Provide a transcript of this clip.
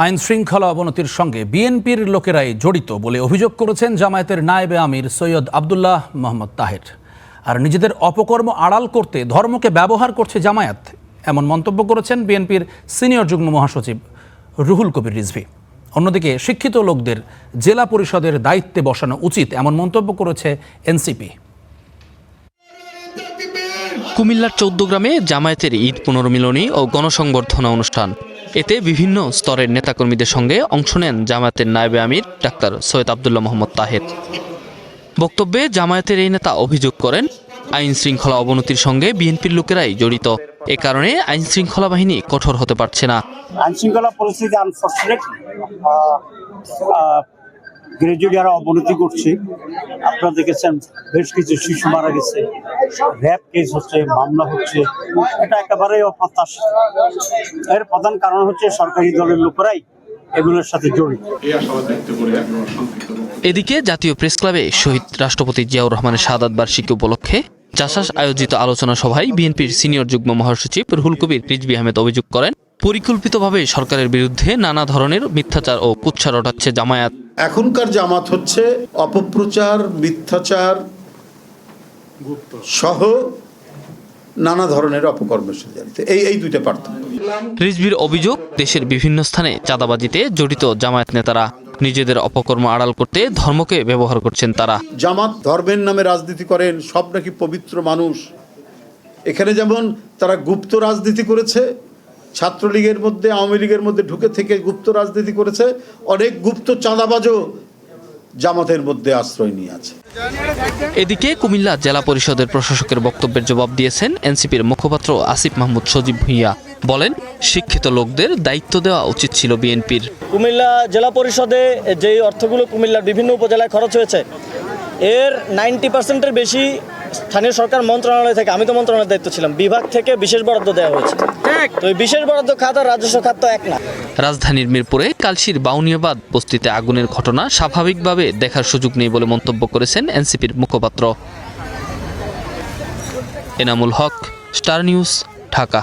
আইন শৃঙ্খলা অবনতির সঙ্গে বিএনপির লোকেরাই জড়িত বলে অভিযোগ করেছেন জামায়াতের নায়েবে আমির সৈয়দ আব্দুল্লাহ মোহাম্মদ তাহের। আর নিজেদের অপকর্ম আড়াল করতে ধর্মকে ব্যবহার করছে জামায়াত, এমন মন্তব্য করেছেন বিএনপির সিনিয়র যুগ্ম মহাসচিব রুহুল কবির রিজভী। অন্যদিকে শিক্ষিত লোকদের জেলা পরিষদের দায়িত্বে বসানো উচিত, এমন মন্তব্য করেছে এনসিপি। কুমিল্লার 14 গ্রামে জামায়াতের ঈদ পুনর্মিলনী ও গণসংবর্ধনা অনুষ্ঠান। এতে বিভিন্ন স্তরের নেতাকর্মীদের সঙ্গে অংশ নেন জামায়াতের নায়েবে আমির ডাক্তার সৈয়দ আব্দুল্লাহ মোহাম্মদ তাহের। বক্তব্যে জামায়াতের এই নেতা অভিযোগ করেন, আইন শৃঙ্খলা অবনতির সঙ্গে বিএনপির লোকেরাই জড়িত। এ কারণে আইন শৃঙ্খলা বাহিনী কঠোর হতে পারছে না। আইন শৃঙ্খলা পরিস্থিতি আনফরচুনেটলি গ্রাজুয়ালি আরো অবনতি করছে। আপনারা দেখেছেন বেশ কিছু শিশু মারা গেছে, র্যাপ কেস হচ্ছে, মামলা হচ্ছে, এটা একেবারেই অপ্রত্যাশিত। এর প্রধান কারণ হচ্ছে সরকারি দলের লোকেরাই এগুলোর সাথে জড়িত। এদিকে জাতীয় প্রেস ক্লাবে শহীদ রাষ্ট্রপতি জিয়াউর রহমানের শাহাদাত বার্ষিকী উপলক্ষে জাসাস আয়োজিত আলোচনা সভায় বিএনপির সিনিয়র যুগ্ম মহাসচিব রুহুল কবির রিজভী আহমেদ অভিযোগ করেন, পরিকল্পিতভাবে সরকারের বিরুদ্ধে নানা ধরনের মিথ্যাচার ও কুৎসা রটাচ্ছে জামায়াত। এখনকার জামাত হচ্ছে অপপ্রচার, মিথ্যাচার সহ নানা ধরনের অপকর্মের সাথে জড়িত। এই দুইটা পার্থক্য। রিজভীর অভিযোগ, দেশের বিভিন্ন স্থানে চাঁদাবাজিতে জড়িত জামায়াত নেতারা নিজেদের অপকর্ম আড়াল করতে ধর্মকে ব্যবহার করছেন তারা। জামাত ধর্মের নামে রাজনীতি করেন, সব নাকি পবিত্র মানুষ। এখানে যেমন তারা গুপ্ত রাজনীতি করেছে, ছাত্রলীগের মধ্যে, আওয়ামী লীগের মধ্যে ঢুকে থেকে গুপ্ত রাজনীতি করেছে, অনেক গুপ্ত চাঁদাবাজও জামাতের মধ্যে আশ্রয় নিয়ে আছে। এদিকে কুমিল্লা জেলা পরিষদের প্রশাসকের বক্তব্যের জবাব দিয়েছেন এনসিপির মুখপাত্র আসিফ মাহমুদ সজীব ভূঁইয়া। বলেন, শিক্ষিত লোকদের দায়িত্ব দেওয়া উচিত ছিল বিএনপির। কুমিল্লা জেলা পরিষদে যেই অর্থগুলো কুমিল্লার বিভিন্ন উপজেলায় খরচ হয়েছে, এর 90% বেশি স্থানীয় সরকার মন্ত্রণালয় থেকে, আমি তো মন্ত্রণালয়ের দায়িত্ব ছিলাম, বিভাগ থেকে বিশেষ বরাদ্দ দেওয়া হয়েছে। তো এই বিশেষ বরাদ্দ খাত আর রাজস্ব খাত তো এক না। রাজধানীর মিরপুরে কালশির বাউনিয়াবাদ বস্তিতে আগুনের ঘটনা স্বাভাবিকভাবে দেখার সুযোগ নেই বলে মন্তব্য করেছেন এনসিপির মুখপাত্র। Enamul Haque, star news, Dhaka.